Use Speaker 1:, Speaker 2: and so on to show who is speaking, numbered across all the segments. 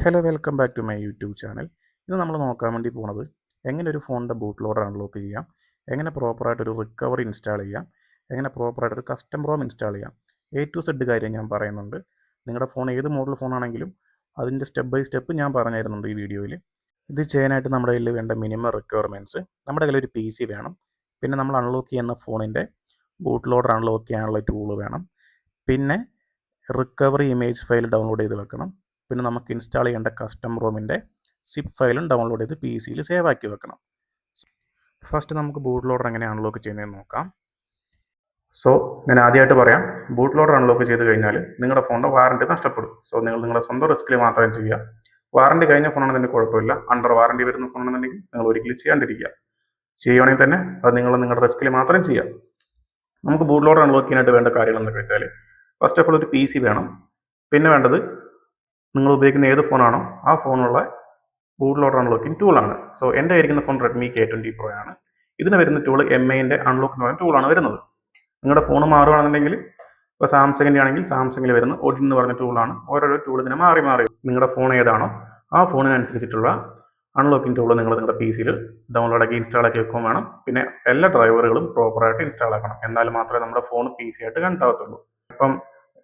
Speaker 1: Hello welcome back to my YouTube channel. ഇന്ന് നമ്മൾ നോക്കാൻ വേണ്ടി പോകുന്നത് എങ്ങനെ ഒരു ഫോണിൻ്റെ ബൂട്ട് ലോഡർ അൺലോക്ക് ചെയ്യാം, എങ്ങനെ പ്രോപ്പറായിട്ടൊരു റിക്കവറി ഇൻസ്റ്റാൾ ചെയ്യാം, എങ്ങനെ പ്രോപ്പറായിട്ടൊരു കസ്റ്റം റോം ഇൻസ്റ്റാൾ ചെയ്യാം. A to Z കാര്യം ഞാൻ പറയുന്നുണ്ട്. നിങ്ങളുടെ ഫോൺ ഏത് മോഡൽ ഫോണാണെങ്കിലും അതിൻ്റെ സ്റ്റെപ്പ് ബൈ സ്റ്റെപ്പ് ഞാൻ പറഞ്ഞു തരുന്നുണ്ട് ഈ വീഡിയോയിൽ. ഇത് ചെയ്യാനായിട്ട് നമ്മുടെ കയ്യിൽ വേണ്ട മിനിമം റിക്വയർമെൻറ്റ്സ്, നമ്മുടെ കയ്യിൽ ഒരു PC വേണം, പിന്നെ നമ്മൾ അൺലോക്ക് ചെയ്യുന്ന ഫോണിൻ്റെ ബൂട്ട് ലോഡർ അൺലോക്ക് ചെയ്യാനുള്ള ടൂൾ വേണം, പിന്നെ റിക്കവറി ഇമേജ് ഫയൽ ഡൗൺലോഡ് ചെയ്ത് വെക്കണം, പിന്നെ നമുക്ക് ഇൻസ്റ്റാൾ ചെയ്യേണ്ട കസ്റ്റം റോമിൻ്റെ സിപ്പ് ഫയലും ഡൗൺലോഡ് ചെയ്ത് PCയിൽ സേവ് ആക്കി വെക്കണം. ഫസ്റ്റ് നമുക്ക് ബൂട്ട് ലോഡർ എങ്ങനെ അൺലോക്ക് ചെയ്യുന്നതെന്ന് നോക്കാം. സോ ഞാൻ ആദ്യമായിട്ട് പറയാം, ബൂട്ട് ലോഡർ അൺലോക്ക് ചെയ്ത് കഴിഞ്ഞാൽ നിങ്ങളുടെ ഫോണിൻ്റെ വാറണ്ടി നഷ്ടപ്പെടും. സോ നിങ്ങൾ നിങ്ങളുടെ സ്വന്തം റിസ്കിൽ മാത്രം ചെയ്യുക. വാറണ്ടി കഴിഞ്ഞ ഫോണാണെന്നുണ്ടെങ്കിൽ കുഴപ്പമില്ല, അണ്ടർ വാറണ്ടി വരുന്ന ഫോണാണെന്നുണ്ടെങ്കിൽ നിങ്ങൾ ഒരിക്കലും ചെയ്യാണ്ടിരിക്കുക. ചെയ്യുകയാണെങ്കിൽ തന്നെ അത് നിങ്ങളുടെ റിസ്കിൽ മാത്രം ചെയ്യാം. നമുക്ക് ബൂട്ട് ലോഡർ അൺലോക്ക് ചെയ്യാനായിട്ട് വേണ്ട കാര്യങ്ങൾ എന്തൊക്കെ വെച്ചാൽ, ഫസ്റ്റ് ഓഫ് ഓൾ ഒരു PC വേണം. പിന്നെ വേണ്ടത് നിങ്ങൾ ഉപയോഗിക്കുന്ന ഏത് ഫോണാണോ ആ ഫോണുള്ള ബൂട്ട് ലോഡർ അൺലോക്കിംഗ് ടൂളാണ്. സോ എൻ്റെ ആയിരിക്കുന്ന ഫോൺ Redmi K20 Pro ആണ്. ഇതിന് വരുന്ന ടൂൾ MIൻ്റെ അൺലോക്ക് എന്ന് പറയുന്ന ടൂളാണ് വരുന്നത്. നിങ്ങളുടെ ഫോൺ മാറുകയാണെന്നുണ്ടെങ്കിൽ ഇപ്പോൾ സാംസങ്ങിൻ്റെ ആണെങ്കിൽ സാംസങ്ങിൽ വരുന്ന ഒഡിൻ എന്ന് പറഞ്ഞ ടൂളാണ്. ഓരോരോ ടൂൾ ഇങ്ങനെ മാറി നിങ്ങളുടെ ഫോൺ ഏതാണോ ആ ഫോണിനനുസരിച്ചിട്ടുള്ള അൺലോക്കിംഗ് ടൂൾ നിങ്ങളുടെ PCയിൽ ഡൗൺലോഡ് ആക്കി ഇൻസ്റ്റാൾ ആക്കി വെക്കുകയും വേണം. പിന്നെ എല്ലാ ഡ്രൈവറുകളും പ്രോപ്പറായിട്ട് ഇൻസ്റ്റാൾ ആക്കണം. എന്നാൽ മാത്രമേ നമ്മുടെ ഫോൺ PC ആയിട്ട് കണക്ട് ആവത്തുള്ളൂ. ഇപ്പം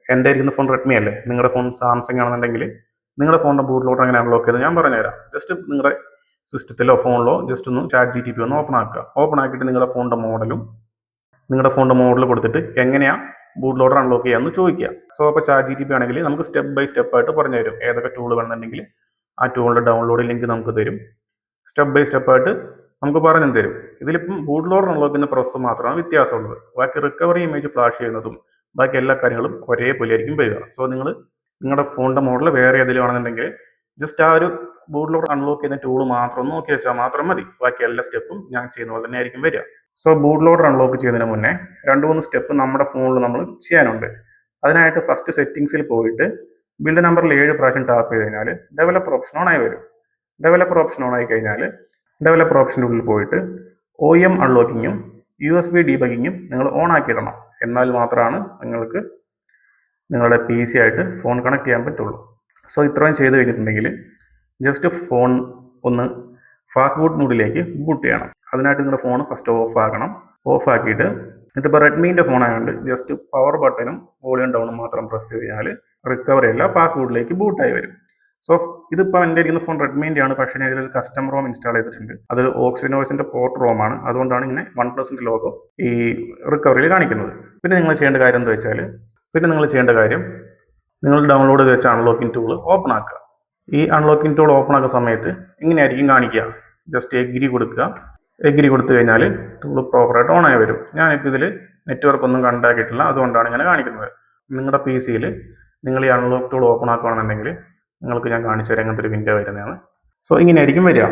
Speaker 1: എൻ്റെ ഇരിക്കുന്ന ഫോൺ Redmi അല്ലേ, നിങ്ങളുടെ ഫോൺ സാംസങ് ആണെന്നുണ്ടെങ്കിൽ നിങ്ങളുടെ ഫോണിൻ്റെ ബൂട്ട് ലോഡർ എങ്ങനെ അൺലോക്ക് ചെയ്ത് ഞാൻ പറഞ്ഞുതരാം. ജസ്റ്റ് നിങ്ങളുടെ സിസ്റ്റത്തിലോ ഫോണിലോ ജസ്റ്റ് ഒന്ന് ChatGPT ഒന്ന് ഓപ്പൺ ആക്കുക. ഓപ്പൺ ആക്കിയിട്ട് നിങ്ങളുടെ ഫോണിൻ്റെ മോഡൽ കൊടുത്തിട്ട് എങ്ങനെയാണ് ബൂട്ട് ലോഡർ അൺലോക്ക് ചെയ്യാമെന്ന് ചോദിക്കുക. സോ അപ്പോൾ ChatGPT ആണെങ്കിൽ നമുക്ക് സ്റ്റെപ്പ് ബൈ സ്റ്റെപ്പ് ആയിട്ട് പറഞ്ഞു തരും. ഏതൊക്കെ ടൂൾ വേണമെന്നുണ്ടെങ്കിൽ ആ ടൂളിൻ്റെ ഡൗൺലോഡ് ലിങ്ക് നമുക്ക് തരും. സ്റ്റെപ്പ് ബൈ സ്റ്റെപ്പ് ആയിട്ട് നമുക്ക് പറഞ്ഞു തരും. ഇതിലിപ്പം ബൂട്ട് ലോഡർ അൺലോക്ക് ചെയ്യുന്ന പ്രോസസ്സ് മാത്രമാണ് വ്യത്യാസമുള്ളത്. ബാക്കി റിക്കവറി ഇമേജ് ഫ്ലാഷ് ചെയ്യുന്നതും ബാക്കി എല്ലാ കാര്യങ്ങളും ഒരേപോലെ ആയിരിക്കും വരിക. സോ നിങ്ങൾ നിങ്ങളുടെ ഫോണിൻ്റെ മോഡൽ വേറെ ഏതെങ്കിലും ആണെന്നുണ്ടെങ്കിൽ ജസ്റ്റ് ആ ഒരു ബൂട്ട് ലോഡർ അൺലോക്ക് ചെയ്യുന്ന ടൂൾ മാത്രം നോക്കി വെച്ചാൽ മാത്രം മതി. ബാക്കി എല്ലാ സ്റ്റെപ്പും ഞാൻ ചെയ്യുന്ന പോലെ തന്നെ ആയിരിക്കും വരിക. സോ ബൂട്ട് ലോഡർ അൺലോക്ക് ചെയ്യുന്നതിന് മുന്നേ 2-3 സ്റ്റെപ്പ് നമ്മുടെ ഫോണിൽ നമ്മൾ ചെയ്യാനുണ്ട്. അതിനായിട്ട് ഫസ്റ്റ് സെറ്റിംഗ്സിൽ പോയിട്ട് ബിൽഡ് നമ്പറിൽ 7 പ്രാവശ്യം ടാപ്പ് ചെയ്ത് കഴിഞ്ഞാൽ ഡെവലപ്പർ ഓപ്ഷൻ ഓൺ ആയി വരും. ഡെവലപ്പർ ഓപ്ഷൻ ഓൺ ആയി കഴിഞ്ഞാൽ ഡെവലപ്പർ ഓപ്ഷൻ്റെ ഉള്ളിൽ പോയിട്ട് OEM അൺലോക്കിങ്ങും USB ഡീബഗിങ്ങും നിങ്ങൾ ഓൺ ആക്കിയിടണം. എന്നാൽ മാത്രമാണ് നിങ്ങൾക്ക് നിങ്ങളുടെ PC ആയിട്ട് ഫോൺ കണക്ട് ചെയ്യാൻ പറ്റുള്ളൂ. സോ ഇത്രയും ചെയ്ത് കഴിഞ്ഞിട്ടുണ്ടെങ്കിൽ ജസ്റ്റ് ഫോൺ ഒന്ന് ഫാസ്റ്റ് ബൂട്ട് മോഡിലേക്ക് ബൂട്ട് ചെയ്യണം. അതിനായിട്ട് നിങ്ങളുടെ ഫോൺ ഫസ്റ്റ് ഓഫ് ആക്കണം. ഓഫ് ആക്കിയിട്ട് ഇതിപ്പോൾ റെഡ്മീൻ്റെ ഫോൺ ആയതുകൊണ്ട് ജസ്റ്റ് പവർ ബട്ടണും വോളിയം ഡൗണും മാത്രം പ്രസ് ചെയ്ത് കഴിഞ്ഞാൽ റിക്കവറി അല്ല ഫാസ്റ്റ് ബൂട്ടിലേക്ക് ബൂട്ടായി വരും. സോ ഇതിപ്പോൾ എൻ്റെ ഇരിക്കുന്ന ഫോൺ റെഡ്മീൻ്റെ ആണ്, പക്ഷേ ഞാൻ ഇതിൽ കസ്റ്റം റോം ഇൻസ്റ്റാൾ ചെയ്തിട്ടുണ്ട്. അത് ഓക്സിനോസിൻ്റെ പോർട്ട് റോമാണ്. അതുകൊണ്ടാണ് ഇങ്ങനെ 1+ന്റെ ലോഗോ ഈ റിക്കവറിയിൽ കാണിക്കുന്നത്. പിന്നെ നിങ്ങൾ ചെയ്യേണ്ട കാര്യം എന്താ വെച്ചാൽ, നിങ്ങൾ ഡൗൺലോഡ് ചെയ്ത് വെച്ച അൺലോക്കിംഗ് ടൂൾ ഓപ്പൺ ആക്കുക. ഈ അൺലോക്കിംഗ് ടൂൾ ഓപ്പൺ ആക്കുന്ന സമയത്ത് ഇങ്ങനെയായിരിക്കും കാണിക്കുക. ജസ്റ്റ് എഗ്രി കൊടുക്കുക. എഗ്രി കൊടുത്തു കഴിഞ്ഞാൽ ടൂൾ പ്രോപ്പറായിട്ട് ഓൺ ആയി വരും. ഞാനിപ്പോൾ ഇതിൽ നെറ്റ്വർക്ക് ഒന്നും കണ്ടാക്കിയിട്ടില്ല, അതുകൊണ്ടാണ് ഇങ്ങനെ കാണിക്കുന്നത്. നിങ്ങളുടെ PCയിൽ നിങ്ങൾ ഈ അൺലോക്ക് ടൂൾ ഓപ്പൺ ആക്കുകയാണെന്നുണ്ടെങ്കിൽ നിങ്ങൾക്ക് ഞാൻ കാണിച്ചു തരാം അങ്ങനത്തെ ഒരു വിൻഡോ വരുന്നതാണ്. സോ ഇങ്ങനെയായിരിക്കും വരിക.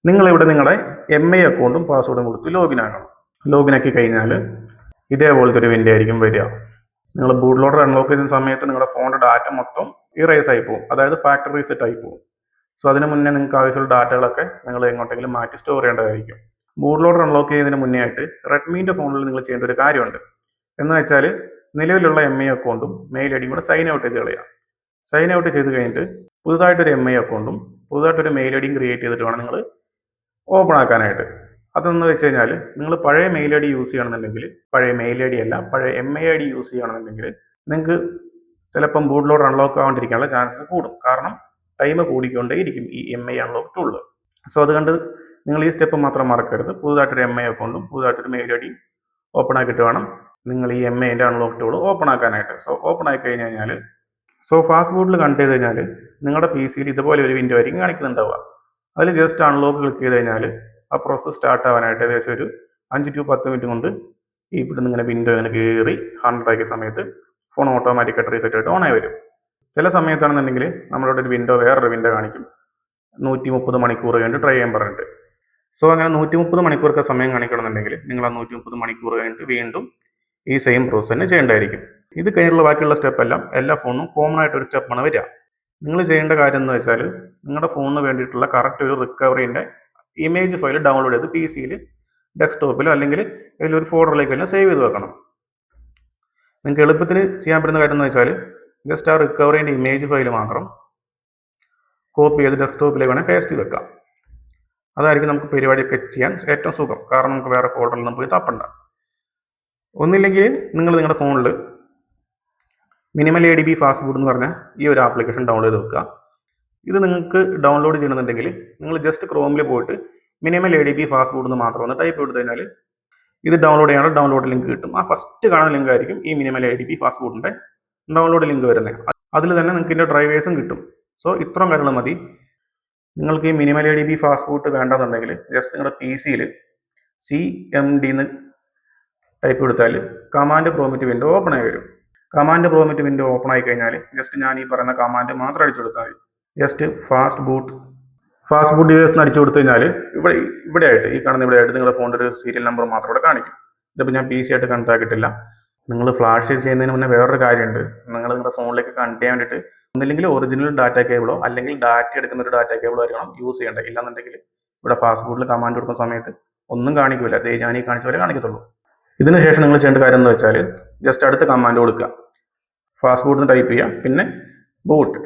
Speaker 1: നിങ്ങളിവിടെ നിങ്ങളുടെ MI അക്കൗണ്ടും പാസ്വേഡും കൊടുത്ത് ലോഗിൻ ആക്കണം. ലോഗിൻ ആക്കി കഴിഞ്ഞാൽ ഇതേപോലത്തെ ഒരു വിൻഡോ ആയിരിക്കും വരിക. നിങ്ങൾ ബൂട്ട് ലോഡർ അൺലോക്ക് ചെയ്യുന്ന സമയത്ത് നിങ്ങളുടെ ഫോണിൻ്റെ ഡാറ്റ മൊത്തം ഇറേസ് ആയി പോകും, അതായത് ഫാക്ടറി റീസെറ്റ് ആയി പോകും. സോ അതിന് മുന്നേ നിങ്ങൾക്ക് ആവശ്യമുള്ള ഡാറ്റകളൊക്കെ നിങ്ങൾ എങ്ങോട്ടെങ്കിലും മാറ്റി സ്റ്റോർ ചെയ്യേണ്ടതായിരിക്കും. ബൂട്ട് ലോഡർ അൺലോക്ക് ചെയ്യുന്നതിന് മുന്നേ ആയിട്ട് റെഡ്മീൻ്റെ ഫോണിൽ നിങ്ങൾ ചെയ്യേണ്ട ഒരു കാര്യമുണ്ട്. എന്ന് വെച്ചാൽ നിലവിലുള്ള MI അക്കൗണ്ടും മെയിൽ ഐഡിയും കൂടെ സൈൻ ഔട്ട് ചെയ്ത് കളയാം. സൈൻ ഔട്ട് ചെയ്ത് കഴിഞ്ഞിട്ട് പുതുതായിട്ടൊരു MI അക്കൗണ്ടും പുതുതായിട്ടൊരു മെയിൽ ഐഡിയും ക്രിയേറ്റ് ചെയ്തിട്ട് വേണം നിങ്ങൾ ഓപ്പൺ ആക്കാനായിട്ട്. അതെന്ന് വെച്ച് കഴിഞ്ഞാൽ നിങ്ങൾ പഴയ മെയിൽ ID യൂസ് ചെയ്യണമെന്നുണ്ടെങ്കിൽ, പഴയ മെയിൽ ID അല്ല പഴയ MI ID യൂസ് ചെയ്യണമെന്നുണ്ടെങ്കിൽ നിങ്ങൾക്ക് ചിലപ്പം ബൂട്ട് ലോഡർ അൺലോക്ക് ആവാണ്ടിരിക്കാനുള്ള ചാൻസസ് കൂടും. കാരണം ടൈം കൂടിക്കൊണ്ടേയിരിക്കും ഈ MI അൺലോക്ക് ടൂളിൽ. സോ അതുകൊണ്ട് നിങ്ങൾ ഈ സ്റ്റെപ്പ് മാത്രം മറക്കരുത്. പുതുതായിട്ടൊരു MI അക്കൗണ്ടും പുതുതായിട്ടൊരു മെയിൽ ID ഓപ്പൺ ആക്കിയിട്ട് വേണം നിങ്ങൾ ഈ MIൻ്റെ അൺലോക്ക് ടൂൾ ഓപ്പൺ ആക്കാനായിട്ട്. സോ ഓപ്പൺ ആക്കി കഴിഞ്ഞ് കഴിഞ്ഞാൽ ഫാസ്റ്റ് ബൂട്ടിൽ കണക്ട് ചെയ്ത് കഴിഞ്ഞാൽ നിങ്ങളുടെ PCയിൽ ഇതുപോലെ ഒരു വിൻഡോ ആയിരിക്കും കാണിക്കുന്നുണ്ടാവുക. അതിൽ ജസ്റ്റ് അൺലോക്ക് ക്ലിക്ക് ചെയ്ത് കഴിഞ്ഞാൽ ആ പ്രോസസ്സ് സ്റ്റാർട്ട് ആവാനായിട്ട് ഏകദേശം ഒരു 5 to 10 മിനിറ്റ് കൊണ്ട് ഇവിടെ നിന്ന് ഇങ്ങനെ വിൻഡോ ഇങ്ങനെ കയറി 100 ആക്കിയ സമയത്ത് ഫോൺ ഓട്ടോമാറ്റിക്കായിട്ട് റീസെറ്റ് ആയിട്ട് ഓണായി വരും. ചില സമയത്താണെന്നുണ്ടെങ്കിൽ നമ്മളോട് ഒരു വിൻഡോ വേറൊരു വിൻഡോ കാണിക്കും 130 മണിക്കൂർ കഴിഞ്ഞിട്ട് ട്രൈ ചെയ്യാൻ പറഞ്ഞിട്ട്. സോ അങ്ങനെ 130 മണിക്കൂറൊക്കെ സമയം കാണിക്കണമെന്നുണ്ടെങ്കിൽ നിങ്ങൾ ആ 130 മണിക്കൂർ കഴിഞ്ഞിട്ട് വീണ്ടും ഈ സെയിം പ്രോസസ്സ് തന്നെ ചെയ്യേണ്ടതായിരിക്കും. ഇത് കഴിഞ്ഞുള്ള ബാക്കിയുള്ള സ്റ്റെപ്പ് എല്ലാം എല്ലാ ഫോണിനും കോമൺ ആയിട്ടൊരു സ്റ്റെപ്പാണ് വരിക. നിങ്ങൾ ചെയ്യേണ്ട കാര്യം എന്ന് വെച്ചാൽ നിങ്ങളുടെ ഫോണിന് വേണ്ടിയിട്ടുള്ള കറക്റ്റ് ഒരു റിക്കവറിൻ്റെ ഇമേജ് ഫയൽ ഡൗൺലോഡ് ചെയ്ത് PCയിൽ ഡെസ്ക്ടോപ്പിലോ അല്ലെങ്കിൽ ഏതെങ്കിലും ഒരു ഫോൾഡറിലേക്ക് എല്ലാം സേവ് ചെയ്ത് വെക്കണം. നിങ്ങൾക്ക് എളുപ്പത്തിൽ ചെയ്യാൻ പറ്റുന്ന കാര്യം എന്ന് വെച്ചാൽ ജസ്റ്റ് ആ റിക്കവറിൻ്റെ ഇമേജ് ഫയൽ മാത്രം കോപ്പി ചെയ്ത് ഡെസ്ക്ടോപ്പിലേക്ക് വേണമെങ്കിൽ പേസ്റ്റ് ചെയ്ത് വെക്കാം. അതായിരിക്കും നമുക്ക് പരിപാടിയൊക്കെ ചെയ്യാൻ ഏറ്റവും സുഖം. കാരണം നമുക്ക് വേറെ ഫോൾഡറിൽ പോയി തപ്പണ്ട. ഒന്നില്ലെങ്കിൽ നിങ്ങൾ നിങ്ങളുടെ ഫോണിൽ മിനിമൽ ADB ഫാസ്റ്റ്ബൂട്ട് എന്ന് പറഞ്ഞ ഈ ഒരു ആപ്ലിക്കേഷൻ ഡൗൺലോഡ് ചെയ്ത് വെക്കുക. ഇത് നിങ്ങൾക്ക് ഡൗൺലോഡ് ചെയ്യണമെന്നുണ്ടെങ്കിൽ നിങ്ങൾ ജസ്റ്റ് ക്രോമിൽ പോയിട്ട് മിനിമൽ ADB ഫാസ്റ്റ്ബൂട്ട് എന്ന് മാത്രം ഒന്ന് ടൈപ്പ് ചെയ്ത് കഴിഞ്ഞാൽ ഇത് ഡൗൺലോഡ് ചെയ്യാനുള്ള ഡൗൺലോഡ് ലിങ്ക് കിട്ടും. ആ ഫസ്റ്റ് കാണുന്ന ലിങ്ക് ആയിരിക്കും ഈ മിനിമൽ ADB ഫാസ്റ്റ്ബൂട്ടിൻ്റെ ഡൗൺലോഡ് ലിങ്ക് വരുന്നത്. അതിൽ തന്നെ നിങ്ങൾക്ക് ഇതിൻ്റെ ഡ്രൈവേഴ്സും കിട്ടും. സോ ഇത്രയും കാര്യങ്ങൾ മതി. നിങ്ങൾക്ക് ഈ മിനിമൽ ADB ഫാസ്റ്റ്ബൂട്ട് വേണ്ടെന്നുണ്ടെങ്കിൽ ജസ്റ്റ് നിങ്ങളുടെ PC-യിൽ CMD എന്ന് ടൈപ്പ് കൊടുത്താൽ കമാൻഡ് പ്രോംപ്റ്റ് വിൻഡോ ഓപ്പൺ ആയി വരും. കമാൻഡ് പ്രോംപ്റ്റ് വിൻഡോ ഓപ്പൺ ആയി കഴിഞ്ഞാൽ ജസ്റ്റ് ഞാൻ ഈ പറയുന്ന കമാൻഡ് മാത്രം അടിച്ചു കൊടുത്താൽ മതി. ജസ്റ്റ് ഫാസ്റ്റ് ബൂട്ട് ഡിവൈസ് എന്ന് അടിച്ചു കൊടുത്തു കഴിഞ്ഞാൽ ഇവിടെ ആയിട്ട് ഈ കാണുന്ന ഇവിടെ ആയിട്ട് നിങ്ങളുടെ ഫോണിൻ്റെ ഒരു സീരിയൽ നമ്പർ മാത്രം ഇവിടെ കാണിക്കും. ഇതിപ്പോൾ ഞാൻ PC ആയിട്ട് കണക്ട് ആക്കിയിട്ടില്ല. നിങ്ങൾ ഫ്ലാഷ് ചെയ്യുന്നതിന് മുന്നേ വേറൊരു കാര്യമുണ്ട്. നിങ്ങൾ നിങ്ങളുടെ ഫോണിലേക്ക് കണക്ട് ചെയ്യാൻ വേണ്ടിയിട്ട് ഒന്നില്ലെങ്കിൽ ഒറിജിനൽ ഡാറ്റ കേബിളോ അല്ലെങ്കിൽ ഡാറ്റ എടുക്കുന്ന ഒരു ഡാറ്റ കേബിളോ ആയിരിക്കണം യൂസ് ചെയ്യേണ്ടത്. ഇല്ലാന്നുണ്ടെങ്കിൽ ഇവിടെ ഫാസ്റ്റ് ബൂട്ടിൽ കമാൻഡ് കൊടുക്കുന്ന സമയത്ത് ഒന്നും കാണിക്കില്ല. അതേ ഞാൻ ഈ കാണിച്ച പോലെ കാണിക്കത്തുള്ളൂ. ഇതിന് ശേഷം നിങ്ങൾ ചെയ്യേണ്ട കാര്യം എന്ന് വെച്ചാൽ ജസ്റ്റ് അടുത്ത കമാൻഡ് കൊടുക്കുക. ഫാസ്റ്റ് ബൂട്ട് ടൈപ്പ് ചെയ്യുക, പിന്നെ ബൂട്ട്.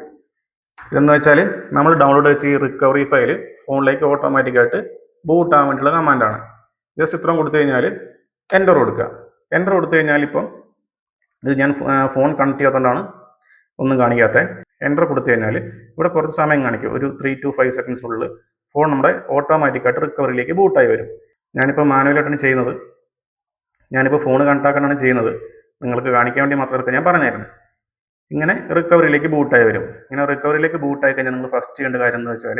Speaker 1: ഇതെന്ന് വെച്ചാൽ നമ്മൾ ഡൗൺലോഡ് വെച്ച് ഈ റിക്കവറി ഫയൽ ഫോണിലേക്ക് ഓട്ടോമാറ്റിക്കായിട്ട് ബൂട്ട് ആവാൻ വേണ്ടിയുള്ള കമാൻഡാണ്. ജസ്റ്റ് ഇത്രയും കൊടുത്തു കഴിഞ്ഞാൽ എൻ്റർ കൊടുക്കുക. എൻ്റർ കൊടുത്തു കഴിഞ്ഞാൽ ഇപ്പം ഇത് ഞാൻ ഫോൺ കണക്ട് ചെയ്യാത്തതുകൊണ്ടാണ് ഒന്നും കാണിക്കാത്തത്. എൻ്റർ കൊടുത്തു കഴിഞ്ഞാൽ ഇവിടെ കുറച്ച് സമയം കാണിക്കും. ഒരു 3 to 5 സെക്കൻഡ്സിനുള്ളിൽ ഫോൺ നമ്മുടെ ഓട്ടോമാറ്റിക്കായിട്ട് റിക്കവറിയിലേക്ക് ബൂട്ടായി വരും. ഞാനിപ്പോൾ മാനുവലായിട്ടാണ് ചെയ്യുന്നത്. ഞാനിപ്പോൾ ഫോൺ കണക്റ്റാക്കാനാണ് ചെയ്യുന്നത്. നിങ്ങൾക്ക് കാണിക്കാൻ വേണ്ടി മാത്രമേ ഞാൻ പറഞ്ഞായിരുന്നു. ഇങ്ങനെ റിക്കവറിയിലേക്ക് ബൂട്ടായി വരും. ഇങ്ങനെ റിക്കവറിയിലേക്ക് ബൂട്ടായി കഴിഞ്ഞാൽ നിങ്ങൾ ഫസ്റ്റ് ചെയ്യേണ്ട കാര്യം എന്ന് വെച്ചാൽ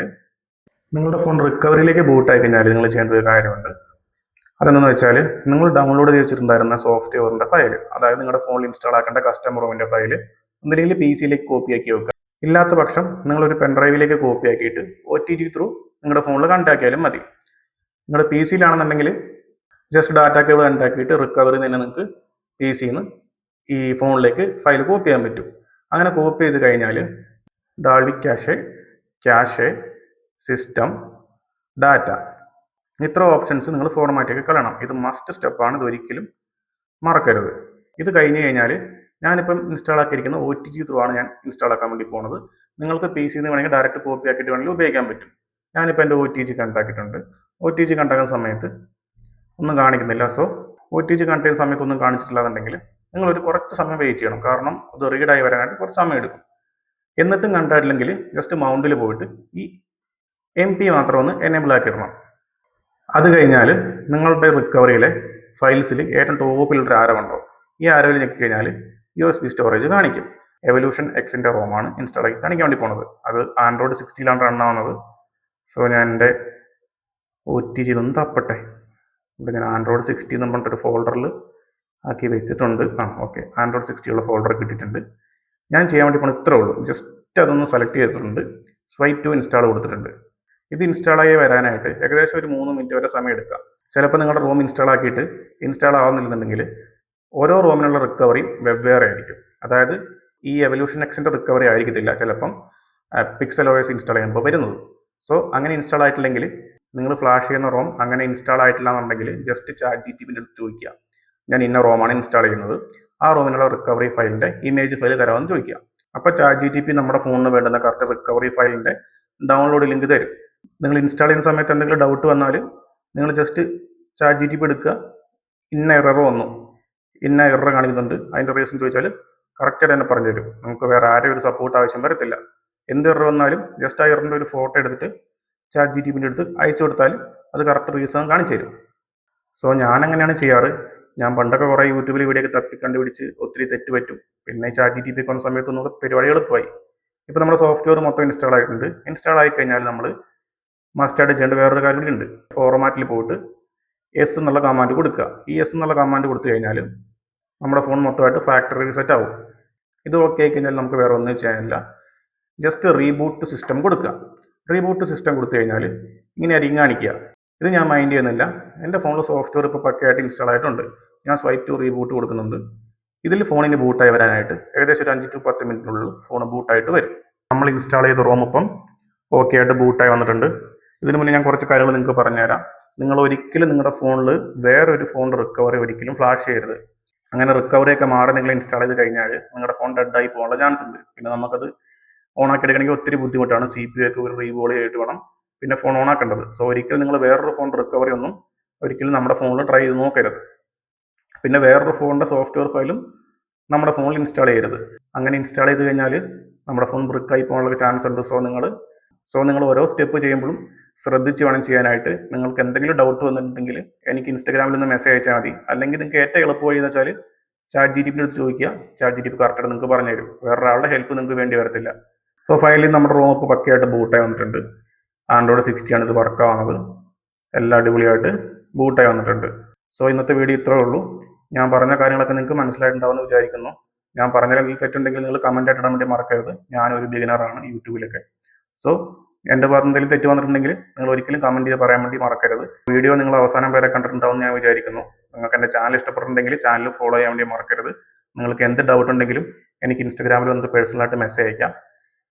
Speaker 1: നിങ്ങളുടെ ഫോൺ റിക്കവറിയിലേക്ക് ബൂട്ടായി കഴിഞ്ഞാൽ നിങ്ങൾ ചെയ്യേണ്ട ഒരു കാര്യമുണ്ട്. അതെന്തെന്ന് വെച്ചാൽ നിങ്ങൾ ഡൗൺലോഡ് ചെയ്ത് വെച്ചിട്ടുണ്ടായിരുന്ന സോഫ്റ്റ്വെയറിൻ്റെ ഫയൽ, അതായത് നിങ്ങളുടെ ഫോണിൽ ഇൻസ്റ്റാൾ ആക്കേണ്ട കസ്റ്റമർ റൂമിൻ്റെ ഫയൽ ഒന്നില്ലെങ്കിൽ PC-യിലേക്ക് കോപ്പി ആക്കി വെക്കുക. ഇല്ലാത്ത പക്ഷം നിങ്ങളൊരു പെൻഡ്രൈവിലേക്ക് കോപ്പി ആക്കിയിട്ട് OTG ത്രൂ നിങ്ങളുടെ ഫോണിൽ കണക്ട് ആക്കിയാലും മതി. നിങ്ങളുടെ PC-യിലാണെന്നുണ്ടെങ്കിൽ ജസ്റ്റ് ഡാറ്റ കേബിൾ കണക്ട് ആക്കിയിട്ട് റിക്കവറി തന്നെ നിങ്ങൾക്ക് PC-ന്ന് ഈ ഫോണിലേക്ക് ഫയൽ കോപ്പി ചെയ്യാൻ പറ്റും. അങ്ങനെ കോപ്പി ചെയ്ത് കഴിഞ്ഞാൽ ഡാൾവി ക്യാഷെ സിസ്റ്റം ഡാറ്റ ഇത്ര ഓപ്ഷൻസ് നിങ്ങൾ ഫോർമാറ്റൊക്കെ കളയണം. ഇത് മസ്റ്റ് സ്റ്റെപ്പാണ്. ഇത് ഒരിക്കലും മറക്കരുത്. ഇത് കഴിഞ്ഞ് കഴിഞ്ഞാൽ ഞാനിപ്പം ഇൻസ്റ്റാൾ ആക്കിയിരിക്കുന്ന OTG ത്രൂ ആണ് ഞാൻ ഇൻസ്റ്റാൾ ആക്കാൻ വേണ്ടി പോകുന്നത്. നിങ്ങൾക്ക് PC-ന്ന് വേണമെങ്കിൽ ഡയറക്റ്റ് കോപ്പി ആക്കിയിട്ട് വേണമെങ്കിൽ ഉപയോഗിക്കാൻ പറ്റും. ഞാനിപ്പോൾ എൻ്റെ OTG കണക്ട് ആക്കിയിട്ടുണ്ട്. OTG കണക്ട് ആക്കുന്ന സമയത്ത് ഒന്നും കാണിക്കുന്നില്ല. സോ OTG കണക്ട് ചെയ്യുന്ന സമയത്ത് ഒന്നും കാണിച്ചിട്ടില്ലാന്നുണ്ടെങ്കിൽ നിങ്ങളൊരു കുറച്ച് സമയം വെയിറ്റ് ചെയ്യണം. കാരണം അത് റീഡായി വരാനായിട്ട് കുറച്ച് സമയം എടുക്കും. എന്നിട്ടും കണ്ടായിട്ടില്ലെങ്കിൽ ജസ്റ്റ് മൗണ്ടിൽ പോയിട്ട് ഈ MP മാത്രം ഒന്ന് എനേബിൾ ആക്കിയിടണം. അത് കഴിഞ്ഞാൽ നിങ്ങളുടെ റിക്കവറിയിലെ ഫയൽസിൽ ഏറ്റവും ടോപ്പിലൊരു ആരോ ഉണ്ടോ, ഈ ആരോയിൽ ഞെക്കി കഴിഞ്ഞാൽ USB സ്റ്റോറേജ് കാണിക്കും. എവല്യൂഷൻ Xൻ്റെ റോമാണ് ഇൻസ്റ്റാൾ ആക്കി കാണിക്കാൻ വേണ്ടി പോകുന്നത്. അത് Android 16 റൺ ആവുന്നത്. സോ ഞാൻ എൻ്റെ OTG ഇതൊന്നും തപ്പട്ടെ. ഇവിടെ ഞാൻ Android 16 എന്ന് പറഞ്ഞിട്ടൊരു ഫോൾഡറിൽ ആക്കി വെച്ചിട്ടുണ്ട്. ഓക്കെ, Android 16 ഉള്ള ഫോൾഡർ കിട്ടിയിട്ടുണ്ട്. ഞാൻ ചെയ്യാൻ വേണ്ടി പോകുന്നത് ഇത്രേ ഉള്ളൂ. ജസ്റ്റ് അതൊന്ന് സെലക്ട് ചെയ്തിട്ടുണ്ട്. സ്വൈപ്പ് ടു ഇൻസ്റ്റാൾ കൊടുത്തിട്ടുണ്ട്. ഇത് ഇൻസ്റ്റാളായി വരാനായിട്ട് ഏകദേശം ഒരു 3 മിനിറ്റ് വരെ സമയം എടുക്കാം. ചിലപ്പോൾ നിങ്ങളുടെ റൂം ഇൻസ്റ്റാൾ ആക്കിയിട്ട് ഇൻസ്റ്റാൾ ആവുന്നില്ലെന്നുണ്ടെങ്കിൽ ഓരോ റൂമിനുള്ള റിക്കവറി വെവ്വേറെ ആയിരിക്കും. അതായത് ഈ എവല്യൂഷൻ Xൻ്റെ റിക്കവറി ആയിരിക്കത്തില്ല ചിലപ്പം PixelOS ഇൻസ്റ്റാൾ ചെയ്യുമ്പോൾ വരുന്നത്. സോ അങ്ങനെ ഇൻസ്റ്റാൾ ആയിട്ടില്ലെങ്കിൽ നിങ്ങൾ ഫ്ലാഷ് ചെയ്യുന്ന റോം അങ്ങനെ ഇൻസ്റ്റാൾ ആയിട്ടില്ല എന്നുണ്ടെങ്കിൽ ജസ്റ്റ് ChatGPTൻ്റെ അടുത്ത് ചോദിക്കുക, ഞാൻ ഇന്ന റോമാണ് ഇൻസ്റ്റാൾ ചെയ്യുന്നത്, ആ റൂമിനുള്ള റിക്കവറി ഫയലിൻ്റെ ഇമേജ് ഫയൽ തരാമെന്ന് ചോദിക്കുക. അപ്പോൾ ChatGPT നമ്മുടെ ഫോണിന് വേണ്ടുന്ന കറക്റ്റ് റിക്കവറി ഫയലിൻ്റെ ഡൗൺലോഡ് ലിങ്ക് തരും. നിങ്ങൾ ഇൻസ്റ്റാൾ ചെയ്യുന്ന സമയത്ത് എന്തെങ്കിലും ഡൗട്ട് വന്നാൽ നിങ്ങൾ ജസ്റ്റ് ChatGPT എടുക്കുക, ഇന്ന എറർ വന്നു, ഇന്ന എറർ കാണിക്കുന്നുണ്ട്, അതിൻ്റെ റീസൺ ചോദിച്ചാൽ കറക്റ്റായിട്ട് തന്നെ പറഞ്ഞു തരും. നമുക്ക് വേറെ ആരെയും ഒരു സപ്പോർട്ട് ആവശ്യം വരത്തില്ല. എന്ത് എറർ വന്നാലും ജസ്റ്റ് ആ എററിൻ്റെ ഒരു ഫോട്ടോ എടുത്തിട്ട് ChatGPTൻ്റെ അടുത്ത് അയച്ചു കൊടുത്താൽ അത് കറക്റ്റ് റീസൺ കാണിച്ചു തരും. സോ ഞാൻ അങ്ങനെയാണ് ചെയ്യാറ്. ഞാൻ പണ്ടൊക്കെ കുറേ യൂട്യൂബിൽ വീഡിയോ ഒക്കെ തപ്പി കണ്ടുപിടിച്ച് ഒത്തിരി തെറ്റ് പറ്റും. പിന്നെ ChatGPT വന്ന സമയത്ത് ഒന്നും പരിപാടി എളുപ്പമായി. ഇപ്പോൾ നമ്മുടെ സോഫ്റ്റ്വെയർ മൊത്തം ഇൻസ്റ്റാൾ ആയിട്ടുണ്ട്. ഇൻസ്റ്റാൾ ആയി കഴിഞ്ഞാൽ നമ്മൾ മസ്റ്റായിട്ട് ചെയ്യേണ്ട വേറൊരു കാര്യം കൂടി ഉണ്ട്. ഫോർമാറ്റിൽ പോയിട്ട് S എന്നുള്ള കമാൻഡ് കൊടുക്കുക. ഈ S എന്നുള്ള കമാൻഡ് കൊടുത്തു കഴിഞ്ഞാൽ നമ്മുടെ ഫോൺ മൊത്തമായിട്ട് ഫാക്ടറി റീസെറ്റ് ആവും. ഇത് ഓക്കെ ആയി കഴിഞ്ഞാൽ നമുക്ക് വേറെ ഒന്നും ചെയ്യാനില്ല. ജസ്റ്റ് റീബൂട്ട് സിസ്റ്റം കൊടുക്കുക. റീബൂട്ട് സിസ്റ്റം കൊടുത്തു കഴിഞ്ഞാൽ ഇങ്ങനെ ആയിരിക്കും കാണിക്കുക. ഇത് ഞാൻ മൈൻഡ് ചെയ്യുന്നില്ല. എൻ്റെ ഫോണിൽ സോഫ്റ്റ്വെയർ ഇപ്പോൾ പക്കയായിട്ട് ഇൻസ്റ്റാൾ ആയിട്ടുണ്ട്. ഞാൻ സ്വൈപ്പ് ടു റീബൂട്ട് കൊടുക്കുന്നുണ്ട്. ഇതിൽ ഫോണിന് ബൂട്ടായി വരാനായിട്ട് ഏകദേശം ഒരു 5 to 10 മിനിറ്റിനുള്ളിൽ ഫോൺ ബൂട്ടായിട്ട് വരും. നമ്മൾ ഇൻസ്റ്റാൾ ചെയ്ത റോം ഇപ്പം ഓക്കെ ആയിട്ട് ബൂട്ടായി വന്നിട്ടുണ്ട്. ഇതിനു മുന്നേ ഞാൻ കുറച്ച് കാര്യങ്ങൾ നിങ്ങൾക്ക് പറഞ്ഞുതരാം. നിങ്ങൾ ഒരിക്കലും നിങ്ങളുടെ ഫോണിൽ വേറൊരു ഫോൺ റിക്കവറി ഒരിക്കലും ഫ്ലാഷ് ചെയ്യരുത്. അങ്ങനെ റിക്കവറിയൊക്കെ മാറി നിങ്ങൾ ഇൻസ്റ്റാൾ ചെയ്ത് കഴിഞ്ഞാൽ നിങ്ങളുടെ ഫോൺ ഡെഡായി പോകാനുള്ള ചാൻസ് ഉണ്ട്. പിന്നെ നമുക്കത് ഓണാക്കി എടുക്കണമെങ്കിൽ ഒത്തിരി ബുദ്ധിമുട്ടാണ്. CPU ഒക്കെ ഒരു റീബോൾ ചെയ്തിട്ട് വേണം പിന്നെ ഫോൺ ഓണാക്കേണ്ടത്. സോ ഒരിക്കലും നിങ്ങൾ വേറൊരു ഫോൺ റിക്കവറി ഒന്നും ഒരിക്കലും നമ്മുടെ ഫോണിൽ ട്രൈ ചെയ്ത് നോക്കരുത്. പിന്നെ വേറൊരു ഫോണിൻ്റെ സോഫ്റ്റ്വെയർ ഫയലും നമ്മുടെ ഫോണിൽ ഇൻസ്റ്റാൾ ചെയ്യരുത്. അങ്ങനെ ഇൻസ്റ്റാൾ ചെയ്ത് കഴിഞ്ഞാൽ നമ്മുടെ ഫോൺ ബ്രിക്കായി പോകാനുള്ള ചാൻസ് ഉണ്ട്. സോ നിങ്ങൾ ഓരോ സ്റ്റെപ്പ് ചെയ്യുമ്പോഴും ശ്രദ്ധിച്ച് വേണം ചെയ്യാനായിട്ട്. നിങ്ങൾക്ക് എന്തെങ്കിലും ഡൗട്ട് വന്നിട്ടുണ്ടെങ്കിൽ എനിക്ക് ഇൻസ്റ്റാഗ്രാമിൽ നിന്ന് മെസ്സേജ് അയച്ചാൽ മതി. അല്ലെങ്കിൽ നിങ്ങൾക്ക് ഏറ്റവും എളുപ്പ വഴി എന്ന് വെച്ചാൽ ChatGPT അടുത്ത് ചോദിക്കുക. ChatGPT കറക്റ്റായിട്ട് നിങ്ങൾക്ക് പറഞ്ഞു തരും. വേറൊരാളുടെ ഹെൽപ്പ് നിങ്ങൾക്ക് വേണ്ടി വരത്തില്ല. സോ ഫയലിൽ നമ്മുടെ റോം ഇപ്പോൾ പക്കയായിട്ട് ബൂട്ടായി വന്നിട്ടുണ്ട്. Android 60 ആണ് ഇത് വർക്കാവുന്നത്. എല്ലാം അടിപൊളിയായിട്ട് ബൂട്ടായി വന്നിട്ടുണ്ട്. സോ ഇന്നത്തെ വീഡിയോ ഇത്രേ ഉള്ളൂ. ഞാൻ പറഞ്ഞ കാര്യങ്ങളൊക്കെ നിങ്ങൾക്ക് മനസ്സിലായിട്ടുണ്ടാവുമെന്ന് വിചാരിക്കുന്നു. ഞാൻ പറഞ്ഞതിൽ തെറ്റുണ്ടെങ്കിൽ നിങ്ങൾ കമൻ്റ് ആയിട്ട് ഇടാൻ വേണ്ടി മറക്കരുത്. ഞാനൊരു ബിഗിനറാണ് യൂട്യൂബിലൊക്കെ. സോ എൻ്റെ ഭാഗത്ത് എന്തെങ്കിലും തെറ്റ് വന്നിട്ടുണ്ടെങ്കിൽ നിങ്ങൾ ഒരിക്കലും കമൻറ്റ് ചെയ്ത് പറയാൻ വേണ്ടി മറക്കരുത്. വീഡിയോ നിങ്ങൾ അവസാനം വരെ കണ്ടിട്ടുണ്ടാവുമെന്ന് ഞാൻ വിചാരിക്കുന്നു. നിങ്ങൾക്ക് എൻ്റെ ചാനൽ ഇഷ്ടപ്പെട്ടിട്ടുണ്ടെങ്കിൽ ചാനൽ ഫോളോ ചെയ്യാൻ വേണ്ടി മറക്കരുത്. നിങ്ങൾക്ക് എന്ത് ഡൗട്ട് ഉണ്ടെങ്കിലും എനിക്ക് ഇൻസ്റ്റാഗ്രാമിൽ വന്ന് പേഴ്സണലായിട്ട് മെസ്സേജ് അയക്കാം.